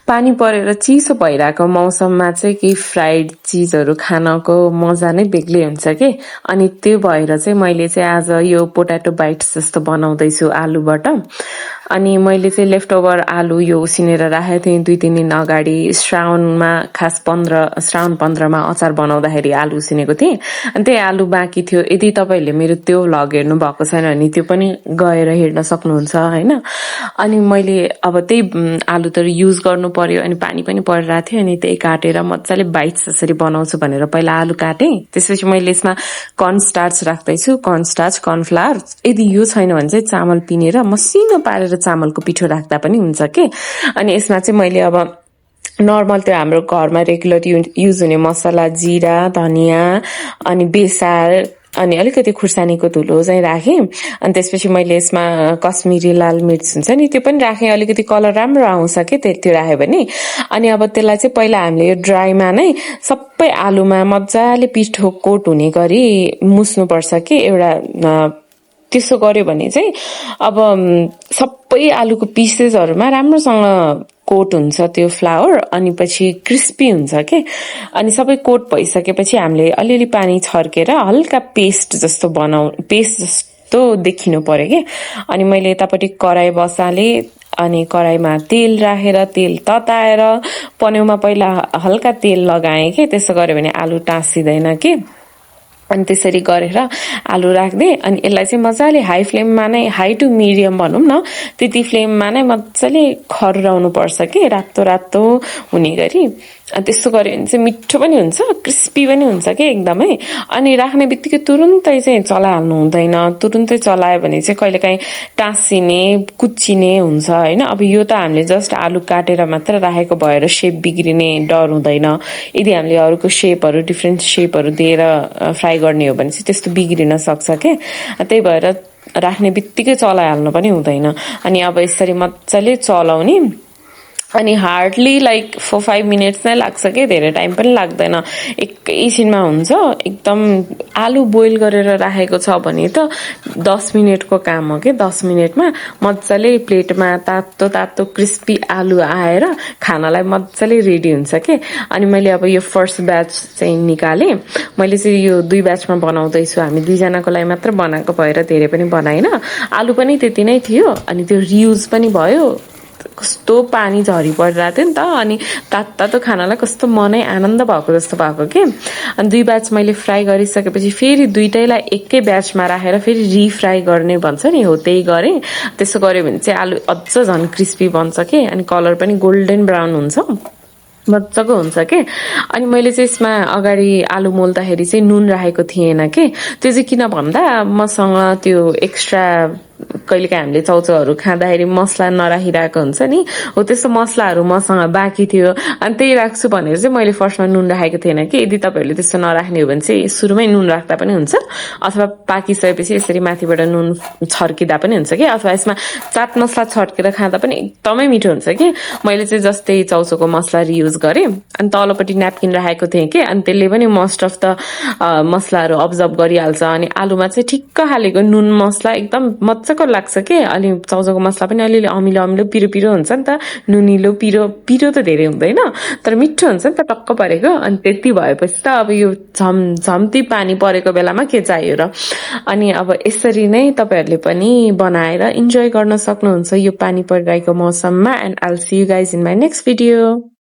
पानी परेर चिसो भइरहेको मौसममा चाहिँ केही फ्राइड चिजहरू खानको मजा नै बेग्लै हुन्छ के। अनि त्यो भएर चाहिँ मैले चाहिँ आज यो पोटाटो बाइट्स जस्तो बनाउँदैछु आलुबाट। अनि मैले चाहिँ लेफ्ट ओभर आलु यो उसिनेर राखेको थिएँ 2-3 दिन अगाडि। श्रावणमा खास श्रावण 15मा अचार बनाउँदाखेरि आलु उसिनेको थिएँ। अनि त्यही आलु बाँकी थियो। यदि तपाईँहरूले मेरो त्यो भ्लग हेर्नु भएको छैन भने त्यो पनि गएर हेर्न सक्नुहुन्छ हैन। अनि मैले अब त्यही आलु त युज गर्नु पर्यो अनि पानी पनि परिरहेको थियो। अनि त्यही काटेर मजाले बाइट्स जसरी बनाउँछु भनेर पहिला आलु काटेँ। त्यसपछि मैले यसमा कर्न स्टार्च राख्दैछु, कर्न स्टार्च, कर्नफ्लावर। यदि यो छैन भने चाहिँ चामल पिनेर मसिनो पारेर चामलको पिठो राख्दा पनि हुन्छ के। अनि यसमा चाहिँ मैले अब नर्मल त्यो हाम्रो घरमा रेगुलर युज हुने मसला जिरा, धनिया अनि बेसार अनि अलिकति खुर्सानीको धुलो चाहिँ राखेँ। अनि त्यसपछि मैले यसमा कश्मिरी लाल मिर्च हुन्छ नि त्यो पनि राखेँ। अलिकति कलर राम्रो आउँछ के त्यो राख्यो भने। अनि अब त्यसलाई चाहिँ पहिला हामीले यो ड्राईमा नै सबै आलुमा मजाले पिठो कोट हुने गरी मुस्नुपर्छ के। एउटा त्यसो गर्यो भने चाहिँ अब सबै आलुको पिसेसहरूमा राम्रोसँग कोट हुन्छ त्यो फ्लावर। अनि पछि क्रिस्पी हुन्छ के। अनि सबै कोट भइसकेपछि हामीले अलिअलि पानी छर्केर हल्का पेस्ट जस्तो देखिनु पर्यो के। अनि मैले यतापट्टि कराई बसालेँ। अनि कराईमा तेल राखेर तेल तताएर पन्युमा पहिला हल्का तेल लगाएँ के। त्यसो गर्यो भने आलु टाँसिँदैन के। अनि त्यसरी गरेर आलु राख्दै अनि यसलाई चाहिँ मजाले हाई फ्लेममा नै, हाई टु मिडियम भनौँ न, त्यति फ्लेममा नै मजाले खर्राउनु पर्छ के, रातो रातो हुने गरी। अनि त्यस्तो गर्यो भने चाहिँ मिठो पनि हुन्छ, क्रिस्पी पनि हुन्छ के एकदमै। अनि राख्ने बित्तिकै तुरुन्तै चाहिँ चलाइहाल्नु हुँदैन। तुरुन्तै चलायो भने चाहिँ कहिलेकाहीँ टाँसिने, कुच्चिने हुन्छ हैन। अब यो त हामीले जस्ट आलु काटेर मात्र राखेको भएर शेप बिग्रिने डर हुँदैन। यदि हामीले अरूको शेपहरू, डिफ्रेन्ट शेपहरू दिएर फ्राई गर्ने हो भने चाहिँ त्यस्तो बिग्रिन सक्छ के। त्यही भएर राख्ने बित्तिकै चलाइहाल्नु पनि हुँदैन। अनि अब यसरी मजाले चलाउने। अनि हार्डली लाइक 4-5 मिनट्स नै लाग्छ के, धेरै टाइम पनि लाग्दैन, एकैछिनमा हुन्छ। एकदम आलु बोइल गरेर राखेको छ भने त 10 मिनटको काम हो के। 10 मिनटमा मजाले प्लेटमा तातो तातो क्रिस्पी आलु आएर खानालाई मजाले रेडी हुन्छ के। अनि मैले अब यो फर्स्ट ब्याच चाहिँ निकालेँ। मैले चाहिँ यो 2 ब्याचमा बनाउँदैछु। हामी 2 जनाको लागि मात्र बनाएको भएर धेरै पनि बनाइन। आलु पनि त्यति नै थियो। अनि त्यो रियुज पनि भयो। कस्तो पानी झरी परिरहेको थियो नि त। अनि तातो खानालाई कस्तो मनै आनन्द भएको जस्तो भएको के। अनि 2 ब्याच मैले फ्राई गरिसकेपछि फेरि दुईटैलाई एकै ब्याचमा राखेर फेरि रिफ्राई गर्ने भन्छ नि, हो त्यही गरेँ। त्यसो गर्यो भने चाहिँ आलु अझ झन् क्रिस्पी बन्छ के। अनि कलर पनि गोल्डन ब्राउन हुन्छ, मजाको हुन्छ के। अनि मैले चाहिँ यसमा अगाडि आलु मोल्दाखेरि चाहिँ नुन राखेको थिएन के। त्यो चाहिँ किन भन्दा मसँग त्यो एक्स्ट्रा कहिलेकाहीँ हामीले चाउचाउहरू खाँदाखेरि मसला नराखिरहेको हुन्छ नि, हो त्यस्तो मसलाहरू मसँग बाँकी थियो। अनि त्यही राख्छु भनेर चाहिँ मैले फर्स्टमा नुन राखेको थिएन कि। यदि तपाईँहरूले त्यस्तो नराख्ने हो भने चाहिँ सुरुमै नुन राख्दा पनि हुन्छ, अथवा पाकिसकेपछि यसरी माथिबाट नुन छर्किँदा पनि हुन्छ कि, अथवा यसमा चाट मसला छर्केर खाँदा पनि एकदमै मिठो हुन्छ कि। मैले चाहिँ जस्तै चाउचाउको मसला रियुज गरेँ। अनि तलपट्टि न्यापकिन राखेको थिएँ कि। अनि त्यसले पनि मोस्ट अफ द मसलाहरू अब्जर्भ गरिहाल्छ। अनि आलुमा चाहिँ ठिक्क हालेको नुन मसला एकदम मजाको लाग्छ के। अलि चाउचाउको मसला पनि अलिअलि अमिलो अमिलो पिरो पिरो हुन्छ नि त, नुनिलो पिरो पिरो त धेरै हुँदैन तर मिठो हुन्छ नि त टक्क परेको। अनि त्यति भएपछि त अब यो झम्ती पानी परेको बेलामा के चाहियो र। अनि अब यसरी नै तपाईँहरूले पनि बनाएर इन्जोय गर्न सक्नुहुन्छ यो पानी परिरहेको मौसममा। And I will see you guys in my next video.